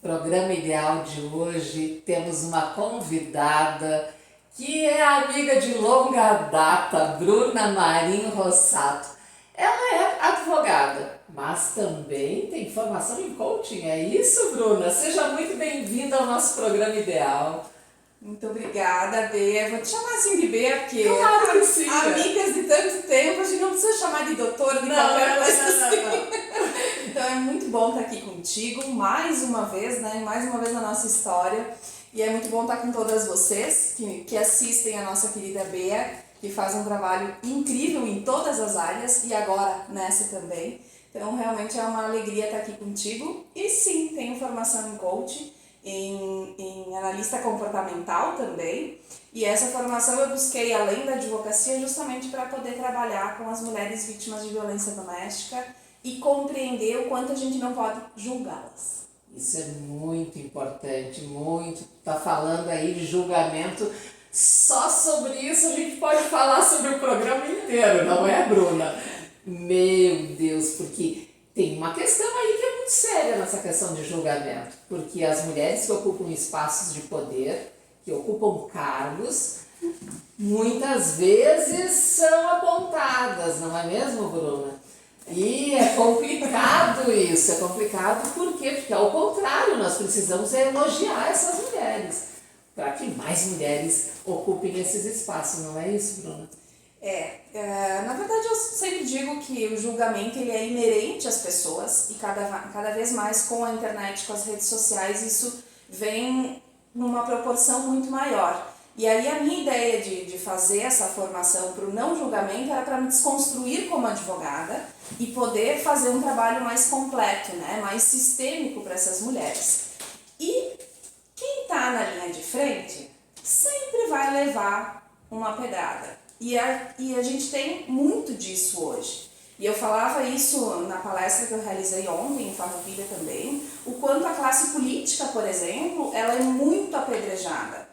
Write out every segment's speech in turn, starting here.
Programa Ideal de hoje temos uma convidada que é amiga de longa data, Bruna Marinho Rossato. Ela é advogada, mas também tem formação em coaching, é isso, Bruna? Seja muito bem-vinda ao nosso Programa Ideal. Muito obrigada, Bea. Vou te chamar assim de Bea, porque Claro que sim. amigas de tanto tempo, a gente não precisa chamar de doutora, de qualquer coisa assim. Então é muito bom estar aqui contigo, mais uma vez, né? Mais uma vez na nossa história. E é muito bom estar com todas vocês que assistem a nossa querida Bea, que faz um trabalho incrível em todas as áreas e agora nessa também. Então realmente é uma alegria estar aqui contigo. E sim, tenho formação em coaching, em analista comportamental também. E essa formação eu busquei além da advocacia justamente para poder trabalhar com as mulheres vítimas de violência doméstica e compreender o quanto a gente não pode julgá-las. Isso é muito importante, muito. Tá falando aí de julgamento. Só sobre isso a gente pode falar sobre o programa inteiro, não é, Bruna? Meu Deus, porque tem uma questão aí que é muito séria nessa questão de julgamento. Porque as mulheres que ocupam espaços de poder, que ocupam cargos, muitas vezes são apontadas, não é mesmo, Bruna? E é complicado isso, é complicado por quê? Porque ao contrário, nós precisamos elogiar essas mulheres, para que mais mulheres ocupem esses espaços, não é isso, Bruna? Na verdade eu sempre digo que o julgamento ele é inerente às pessoas e cada vez mais com a internet, com as redes sociais, isso vem numa proporção muito maior. E aí a minha ideia de fazer essa formação para o não julgamento era para me desconstruir como advogada e poder fazer um trabalho mais completo, né, mais sistêmico para essas mulheres. E quem está na linha de frente sempre vai levar uma pedrada. E a gente tem muito disso hoje. E eu falava isso na palestra que eu realizei ontem, em Farroupilha também, o quanto a classe política, por exemplo, ela é muito apedrejada.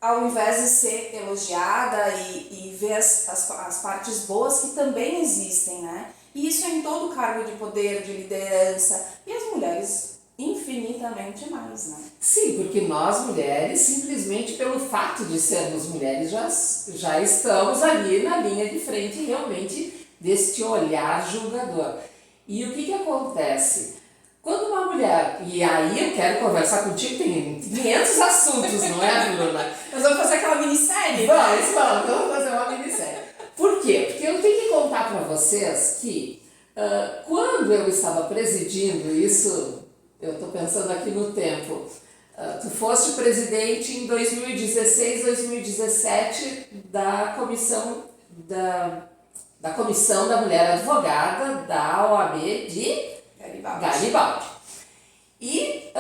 Ao invés de ser elogiada e ver as partes boas que também existem, né? E isso é em todo cargo de poder, de liderança, e as mulheres infinitamente mais, né? Sim, porque nós mulheres, simplesmente pelo fato de sermos mulheres, já estamos ali na linha de frente realmente deste olhar julgador. E o que acontece? Quando uma mulher, e aí eu quero conversar contigo, tem 500 assuntos, não é, Bruna? Nós vamos fazer aquela minissérie? Vamos fazer uma minissérie. Por quê? Porque eu tenho que contar para vocês que quando eu estava presidindo isso, eu estou pensando aqui no tempo, tu foste presidente em 2016, 2017 da Comissão da Mulher Advogada da OAB de Garibaldi. E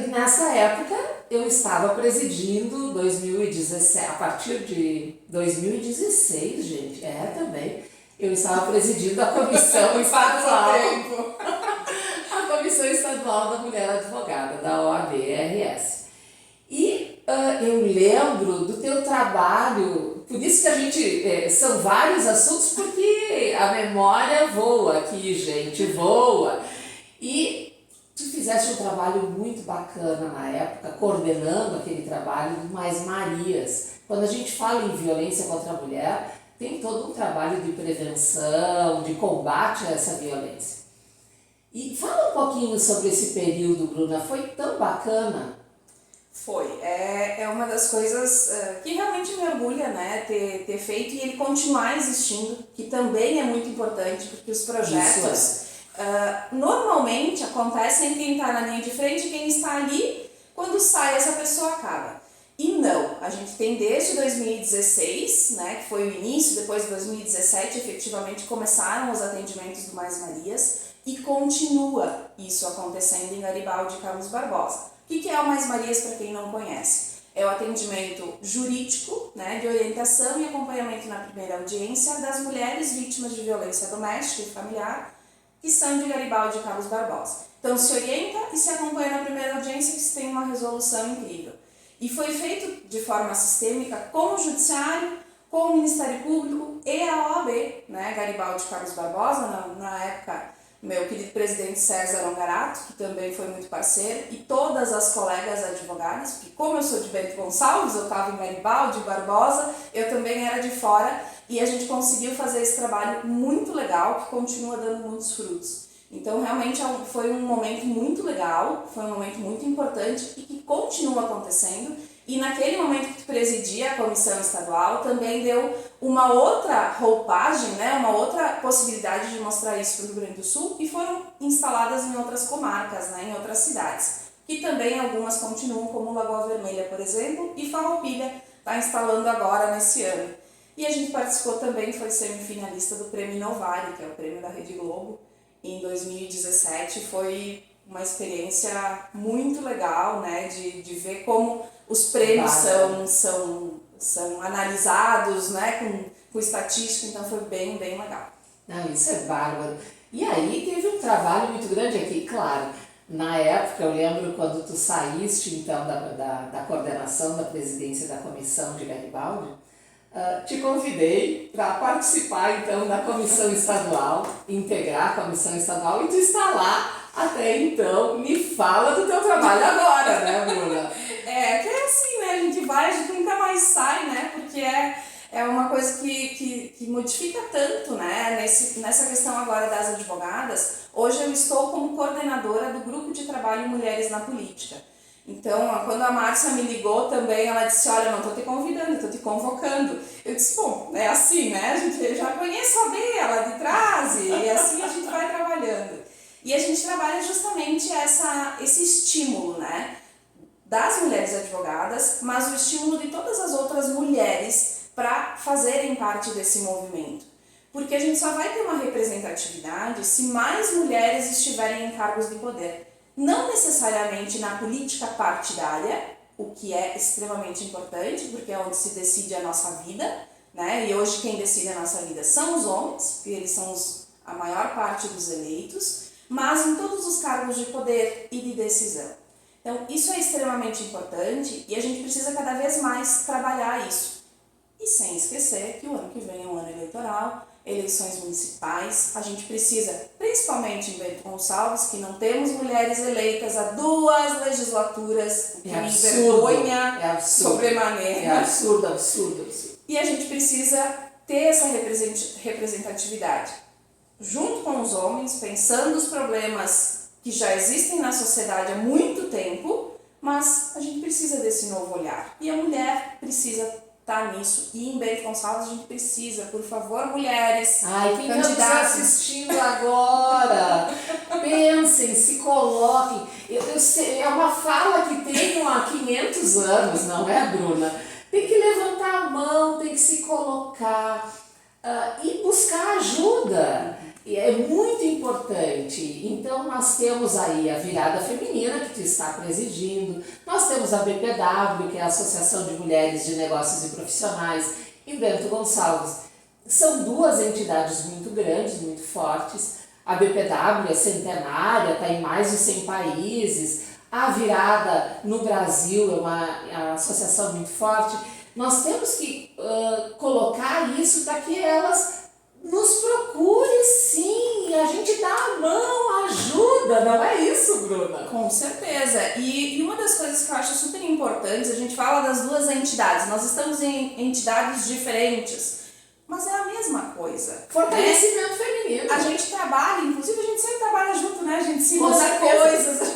nessa época eu estava presidindo 2017, a partir de 2016, gente, também, eu estava presidindo a Comissão Estadual. A Comissão Estadual da Mulher Advogada, da OAB-RS. E eu lembro do teu trabalho, por isso que a gente, são vários assuntos, porque a memória voa aqui, gente, voa. E tu fizeste um trabalho muito bacana na época, coordenando aquele trabalho do Mais Marias. Quando a gente fala em violência contra a mulher, tem todo um trabalho de prevenção, de combate a essa violência. E fala um pouquinho sobre esse período, Bruna, foi tão bacana? Foi, é uma das coisas que realmente me orgulha, né, ter feito e ele continuar existindo, que também é muito importante, porque os projetos normalmente acontecem quem está na linha de frente e quem está ali, quando sai essa pessoa acaba. E não, a gente tem desde 2016, né, que foi o início, depois de 2017 efetivamente começaram os atendimentos do Mais Marias e continua isso acontecendo em Garibaldi e Carlos Barbosa. O que é o Mais Marias para quem não conhece? É o atendimento jurídico, né, de orientação e acompanhamento na primeira audiência das mulheres vítimas de violência doméstica e familiar que são de Garibaldi e Carlos Barbosa. Então se orienta e se acompanha na primeira audiência que se tem uma resolução incrível. E foi feito de forma sistêmica com o Judiciário, com o Ministério Público e a OAB, né, Garibaldi e Carlos Barbosa, na época meu querido presidente César Ongarato, que também foi muito parceiro, e todas as colegas advogadas, porque como eu sou de Bento Gonçalves, eu estava em Garibaldi, Barbosa, eu também era de fora, e a gente conseguiu fazer esse trabalho muito legal, que continua dando muitos frutos. Então, realmente foi um momento muito legal, foi um momento muito importante e que continua acontecendo. E naquele momento que tu presidia a comissão estadual, também deu uma outra roupagem, né, uma outra possibilidade de mostrar isso para o Rio Grande do Sul, e foram instaladas em outras comarcas, né, em outras cidades. Que também algumas continuam, como Lagoa Vermelha, por exemplo, e Farroupilha está instalando agora nesse ano. E a gente participou também, foi semifinalista do Prêmio Inovari, que é o prêmio da Rede Globo, em 2017. Foi uma experiência muito legal, né, de ver como os prêmios são analisados, né, com estatística, então foi bem legal. Não, isso é bárbaro. E aí teve um trabalho muito grande aqui, claro. Na época, eu lembro quando tu saíste, então, da coordenação da presidência da comissão de Garibaldi, te convidei para participar, então, da comissão estadual, integrar a comissão estadual, e tu está lá até então. Me fala do teu trabalho agora, né, Bruna? Que é assim, né, a gente nunca mais sai, né, porque é uma coisa que modifica tanto, né, nessa questão agora das advogadas. Hoje eu estou como coordenadora do grupo de trabalho Mulheres na Política. Então, quando a Márcia me ligou também, ela disse, olha, não estou te convidando, estou te convocando. Eu disse, bom, é assim, né, eu já conheço a dela de trás, e assim a gente vai trabalhando. E a gente trabalha justamente esse estímulo, né, das mulheres advogadas, mas o estímulo de todas as outras mulheres para fazerem parte desse movimento. Porque a gente só vai ter uma representatividade se mais mulheres estiverem em cargos de poder. Não necessariamente na política partidária, o que é extremamente importante, porque é onde se decide a nossa vida, né? E hoje quem decide a nossa vida são os homens, porque eles são a maior parte dos eleitos, mas em todos os cargos de poder e de decisão. Então, isso é extremamente importante e a gente precisa cada vez mais trabalhar isso. E sem esquecer que o ano que vem é um ano eleitoral, eleições municipais, a gente precisa, principalmente em Bento Gonçalves, que não temos mulheres eleitas há 2 legislaturas, o que me envergonha sobremaneira. É absurdo. E a gente precisa ter essa representatividade, junto com os homens, pensando os problemas que já existem na sociedade há muito tempo, mas a gente precisa desse novo olhar. E a mulher precisa estar nisso. E em Bento Gonçalves a gente precisa, por favor, mulheres, quem está nos assistindo agora, pensem, se coloquem. Eu sei, é uma fala que tenho há 500 anos, não é, Bruna? Tem que levantar a mão, tem que se colocar e buscar ajuda. E é muito importante. Então, nós temos aí a Virada Feminina, que tu está presidindo, nós temos a BPW, que é a Associação de Mulheres de Negócios e Profissionais, em Bento Gonçalves. São 2 entidades muito grandes, muito fortes. A BPW é centenária, está em mais de 100 países. A Virada no Brasil é uma associação muito forte. Nós temos que colocar isso para que elas nos procure, sim, a gente dá a mão, ajuda, não é isso, Bruna? Com certeza. E uma das coisas que eu acho super importantes, a gente fala das 2 entidades, nós estamos em entidades diferentes, mas é a mesma coisa. Fortalecimento feminino. A gente trabalha, inclusive a gente sempre trabalha junto, né? A gente se manda coisas.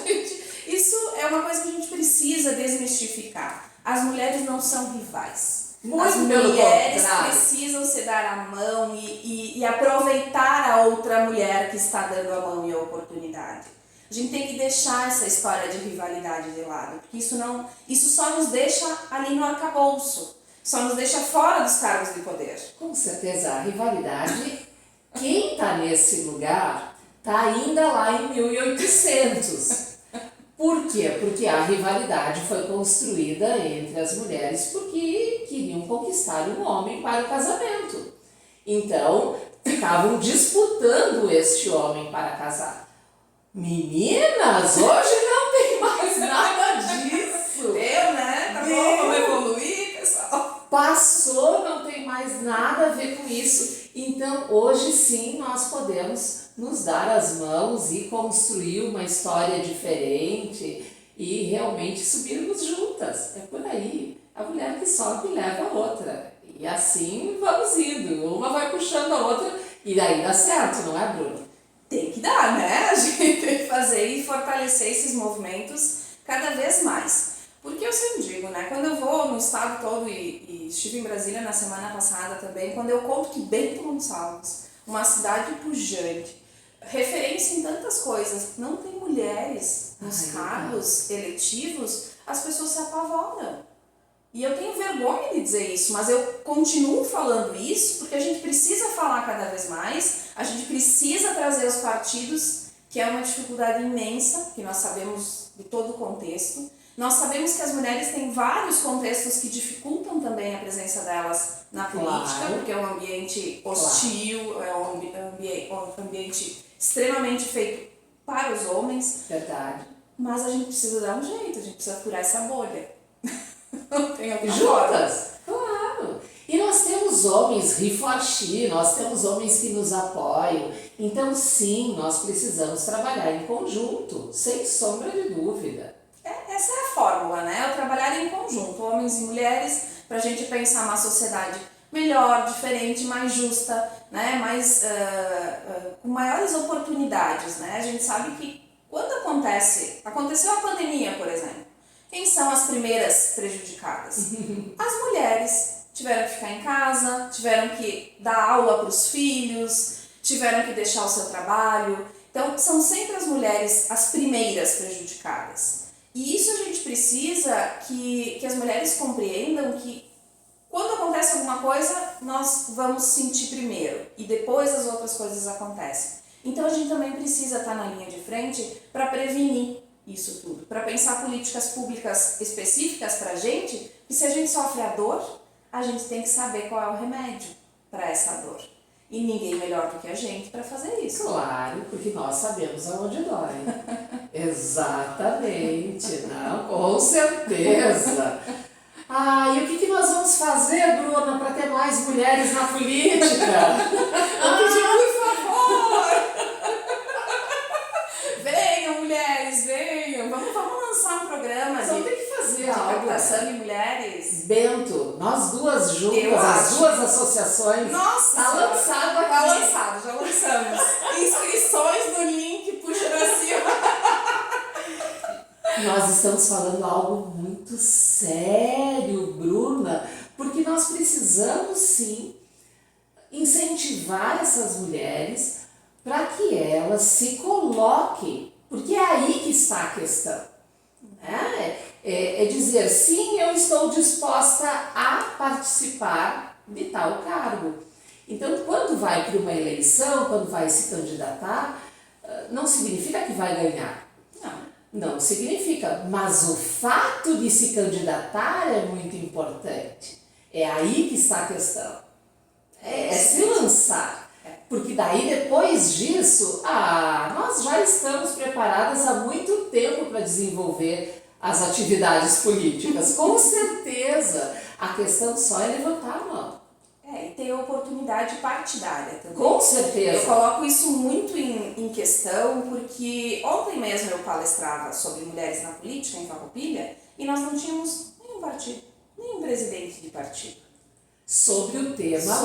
Isso é uma coisa que a gente precisa desmistificar. As mulheres não são rivais. As mulheres precisam se dar a mão e aproveitar a outra mulher que está dando a mão e a oportunidade. A gente tem que deixar essa história de rivalidade de lado, porque isso só nos deixa ali no arcabouço, só nos deixa fora dos cargos de poder. Com certeza, a rivalidade, quem está nesse lugar está ainda lá em 1800. Por quê? Porque a rivalidade foi construída entre as mulheres porque queriam conquistar um homem para o casamento. Então, ficavam disputando este homem para casar. Meninas, hoje não tem mais nada disso. Né? Tá bom, vamos evoluir, pessoal. Passou, não tem mais nada a ver com isso. Então, hoje sim, nós podemos nos dar as mãos e construir uma história diferente e realmente subirmos juntas. É por aí. A mulher que sobe leva a outra. E assim vamos indo. Uma vai puxando a outra e daí dá certo, não é, Bruno? Tem que dar, né? A gente tem que fazer e fortalecer esses movimentos cada vez mais. Porque eu sempre digo, né? Quando eu vou no estado todo e estive em Brasília na semana passada também, quando eu conto que Bento Gonçalves, uma cidade pujante, referência em tantas coisas, não tem mulheres nos cargos eletivos, as pessoas se apavoram. E eu tenho vergonha de dizer isso, mas eu continuo falando isso porque a gente precisa falar cada vez mais, a gente precisa trazer os partidos, que é uma dificuldade imensa, que nós sabemos de todo o contexto. Nós sabemos que as mulheres têm vários contextos que dificultam também a presença delas na política, porque é um ambiente hostil, é um ambiente extremamente feito para os homens. Verdade. Mas a gente precisa dar um jeito, a gente precisa furar essa bolha. Não tem outra Juntas, claro. E nós temos homens riforchi, nós temos homens que nos apoiam. Então, sim, nós precisamos trabalhar em conjunto, sem sombra de dúvida. Essa é a fórmula, né? É o trabalhar em conjunto, homens e mulheres, para a gente pensar uma sociedade melhor, diferente, mais justa, né? Com maiores oportunidades, né? A gente sabe que quando aconteceu a pandemia, por exemplo, quem são as primeiras prejudicadas? As mulheres tiveram que ficar em casa, tiveram que dar aula para os filhos, tiveram que deixar o seu trabalho. Então, são sempre as mulheres as primeiras prejudicadas. E isso a gente precisa que as mulheres compreendam que quando acontece alguma coisa, nós vamos sentir primeiro e depois as outras coisas acontecem. Então, a gente também precisa estar na linha de frente para prevenir isso tudo, para pensar políticas públicas específicas para a gente, e se a gente sofre a dor, a gente tem que saber qual é o remédio para essa dor. E ninguém melhor do que a gente para fazer isso. Claro, porque nós sabemos aonde dói. Exatamente, não, com certeza. E o que nós vamos fazer, Bruna, para ter mais mulheres na política? Eu pedi, por favor! Venham, mulheres, venham! Vamos lançar um programa Tem que fazer de algo. captação de mulheres. Bento, nós duas juntas, Eu as acho. duas associações. Nossa! Tá lançado aqui. Tá lançado, já lançamos. Inscrições no link, puxa pra cima. Nós estamos falando algo muito sério, Bruna, porque nós precisamos sim incentivar essas mulheres para que elas se coloquem, porque é aí que está a questão. É dizer, sim, eu estou disposta a participar de tal cargo. Então, quando vai para uma eleição, quando vai se candidatar, não significa que vai ganhar. Não significa, mas o fato de se candidatar é muito importante. É aí que está a questão. É se lançar. Porque daí, depois disso, nós já estamos preparadas há muito tempo para desenvolver as atividades políticas. Com certeza. A questão só é levantar a mão. E ter oportunidade partidária também. Com certeza. Eu coloco isso muito em questão porque ontem mesmo eu palestrava sobre mulheres na política em Farroupilha e nós não tínhamos nenhum partido, nenhum presidente de partido. Sobre o tema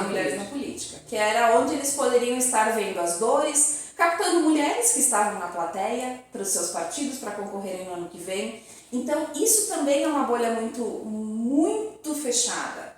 Mulheres na Política, que era onde eles poderiam estar vendo as dores, captando mulheres que estavam na plateia para os seus partidos, para concorrerem no ano que vem. Então, isso também é uma bolha muito, muito fechada.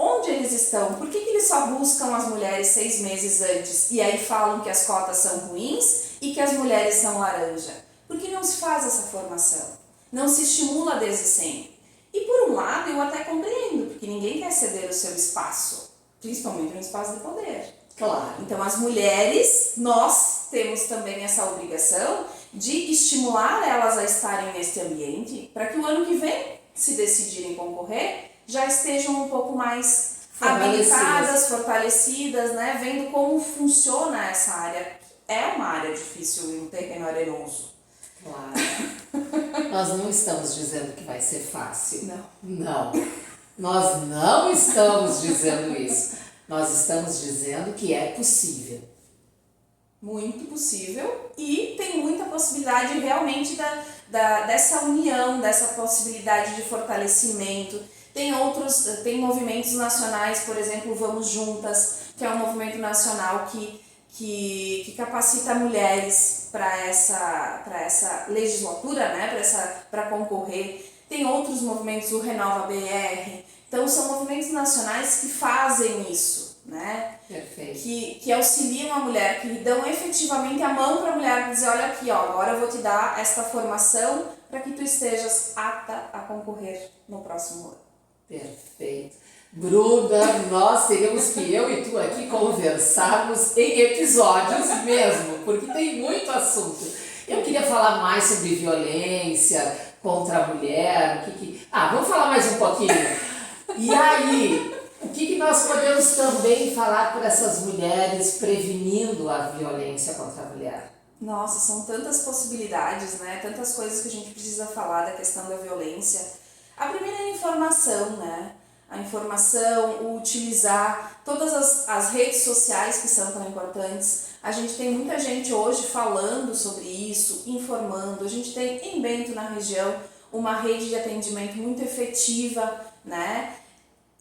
Onde eles estão? Por que eles só buscam as mulheres 6 meses antes e aí falam que as cotas são ruins e que as mulheres são laranja? Porque não se faz essa formação, não se estimula desde sempre. E por um lado eu até compreendo, porque ninguém quer ceder o seu espaço, principalmente no espaço de poder. Claro. Então as mulheres, nós temos também essa obrigação de estimular elas a estarem neste ambiente para que o ano que vem, se decidirem concorrer, já estejam um pouco mais habilitadas, fortalecidas, né? Vendo como funciona essa área. É uma área difícil e um terreno arenoso. Claro. Nós não estamos dizendo que vai ser fácil. Não. Nós não estamos dizendo isso. Nós estamos dizendo que é possível. Muito possível, e tem muita possibilidade realmente dessa união, dessa possibilidade de fortalecimento. Tem movimentos nacionais, por exemplo, Vamos Juntas, que é um movimento nacional que capacita mulheres para essa legislatura, né, para concorrer. Tem outros movimentos, o Renova BR. Então, são movimentos nacionais que fazem isso, né? Perfeito. Que auxiliam a mulher, que dão efetivamente a mão para a mulher, para dizer, olha aqui, ó, agora eu vou te dar esta formação para que tu estejas apta a concorrer no próximo ano. Perfeito. Bruna, nós teríamos que eu e tu aqui conversarmos em episódios mesmo, porque tem muito assunto. Eu queria falar mais sobre violência contra a mulher. Vamos falar mais um pouquinho. E aí, o que nós podemos também falar por essas mulheres prevenindo a violência contra a mulher? Nossa, são tantas possibilidades, né? Tantas coisas que a gente precisa falar da questão da violência. A primeira é a informação, né? A informação, o utilizar todas as redes sociais que são tão importantes. A gente tem muita gente hoje falando sobre isso, informando. A gente tem em Bento, na região, uma rede de atendimento muito efetiva, né?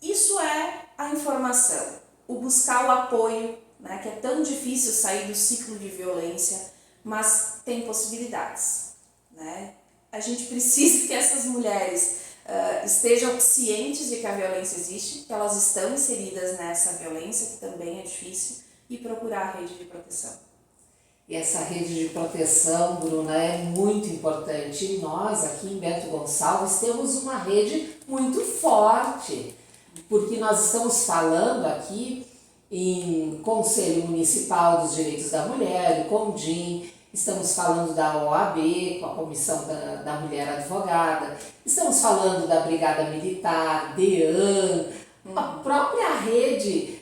Isso é a informação, o buscar o apoio, né? Que é tão difícil sair do ciclo de violência, mas tem possibilidades, né? A gente precisa que essas mulheres estejam cientes de que a violência existe, que elas estão inseridas nessa violência, que também é difícil, e procurar a rede de proteção. E essa rede de proteção, Bruna, é muito importante. E nós, aqui em Bento Gonçalves, temos uma rede muito forte, porque nós estamos falando aqui em Conselho Municipal dos Direitos da Mulher, o CONDIM, estamos falando da OAB, com a Comissão da Mulher Advogada, estamos falando da Brigada Militar, DEAN, a própria rede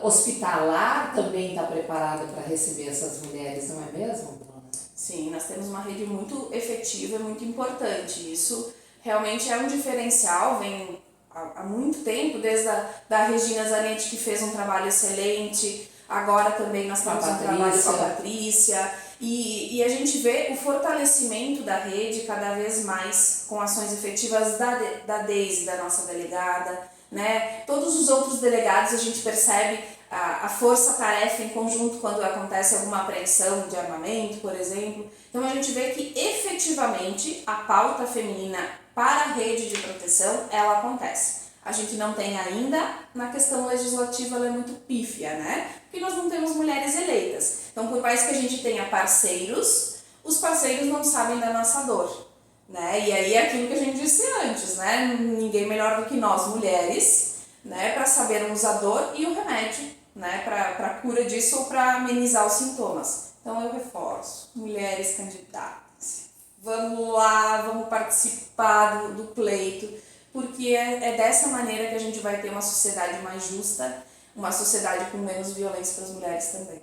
hospitalar também está preparada para receber essas mulheres, não é mesmo, Bruna? Sim, nós temos uma rede muito efetiva, muito importante. Isso realmente é um diferencial, vem há muito tempo, desde da Regina Zanetti, que fez um trabalho excelente, agora também nós temos um trabalho com a Patrícia, e a gente vê o fortalecimento da rede cada vez mais com ações efetivas da Deise, da nossa delegada, né? Todos os outros delegados, a gente percebe a força-tarefa em conjunto quando acontece alguma apreensão de armamento, por exemplo. Então a gente vê que efetivamente a pauta feminina para a rede de proteção, ela acontece. A gente não tem ainda, na questão legislativa ela é muito pífia, né? Porque nós não temos mulheres eleitas. Então, por mais que a gente tenha parceiros, os parceiros não sabem da nossa dor, né? E aí é aquilo que a gente disse antes, né? Ninguém melhor do que nós, mulheres, né? Para sabermos a dor e o remédio, né? Para a cura disso ou para amenizar os sintomas. Então, eu reforço, mulheres candidatas, vamos lá, vamos participar do pleito, porque é dessa maneira que a gente vai ter uma sociedade mais justa, uma sociedade com menos violência para as mulheres também.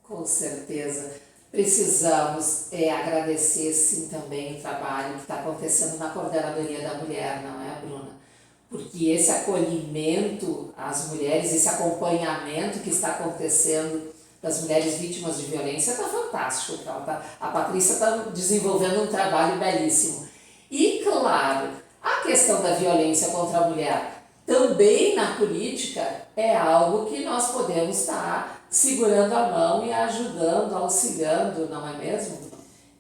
Com certeza. Precisamos agradecer, sim, também o trabalho que está acontecendo na Coordenadoria da Mulher, não é, Bruna? Porque esse acolhimento às mulheres, esse acompanhamento que está acontecendo das mulheres vítimas de violência está fantástico. A Patrícia está desenvolvendo um trabalho belíssimo. E, claro, a questão da violência contra a mulher também na política é algo que nós podemos estar segurando a mão e ajudando, auxiliando, não é mesmo?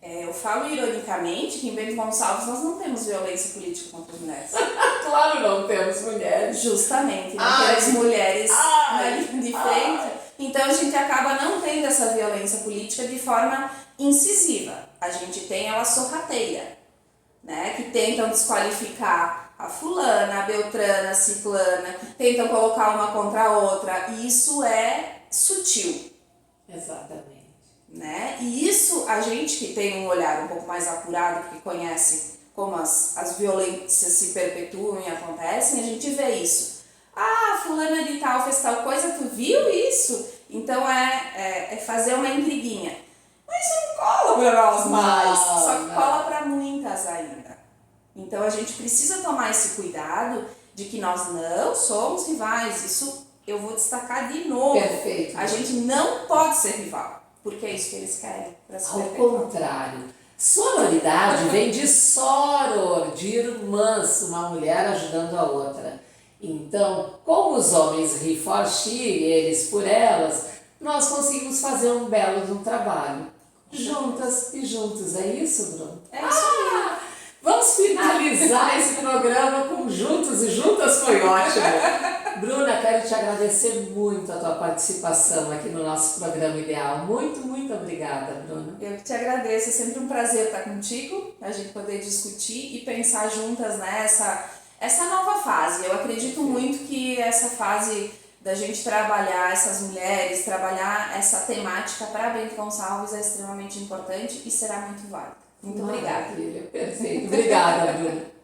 Eu falo ironicamente que em Bento Gonçalves nós não temos violência política contra as mulheres. Claro, não temos mulheres. Justamente, não temos mulheres na linha de frente. Então a gente acaba não tendo essa violência política de forma incisiva. A gente tem ela sorrateira, né? Que tentam desqualificar a fulana, a beltrana, a ciclana, tentam colocar uma contra a outra, e isso é sutil. Exatamente. Né? E isso, a gente que tem um olhar um pouco mais apurado, que conhece como as violências se perpetuam e acontecem, a gente vê isso. Fulana de tal fez tal coisa, tu viu isso? Então é fazer uma intriguinha. Mas isso não cola para nós mais, só que cola para muitas ainda. Então a gente precisa tomar esse cuidado de que nós não somos rivais. Isso eu vou destacar de novo. Perfeito. A gente não pode ser rival. porque é isso que eles querem para se Ao perpetuar. contrário, sororidade vem de soror, de irmãs, uma mulher ajudando a outra. Então, como os homens he for she, eles por elas, nós conseguimos fazer um belo de um trabalho. Juntas e juntos, é isso, Bruno? É isso aí. Vamos finalizar esse programa com juntos e juntas, foi ótimo. Bruna, quero te agradecer muito a tua participação aqui no nosso programa Ideal. Muito, muito obrigada, Bruna. Eu que te agradeço, é sempre um prazer estar contigo, a gente poder discutir e pensar juntas nessa nova fase. Eu acredito muito que essa fase da gente trabalhar essas mulheres, trabalhar essa temática para Bento Gonçalves é extremamente importante e será muito válida. Muito obrigada. Maravilha, perfeito. Obrigada, Bruna.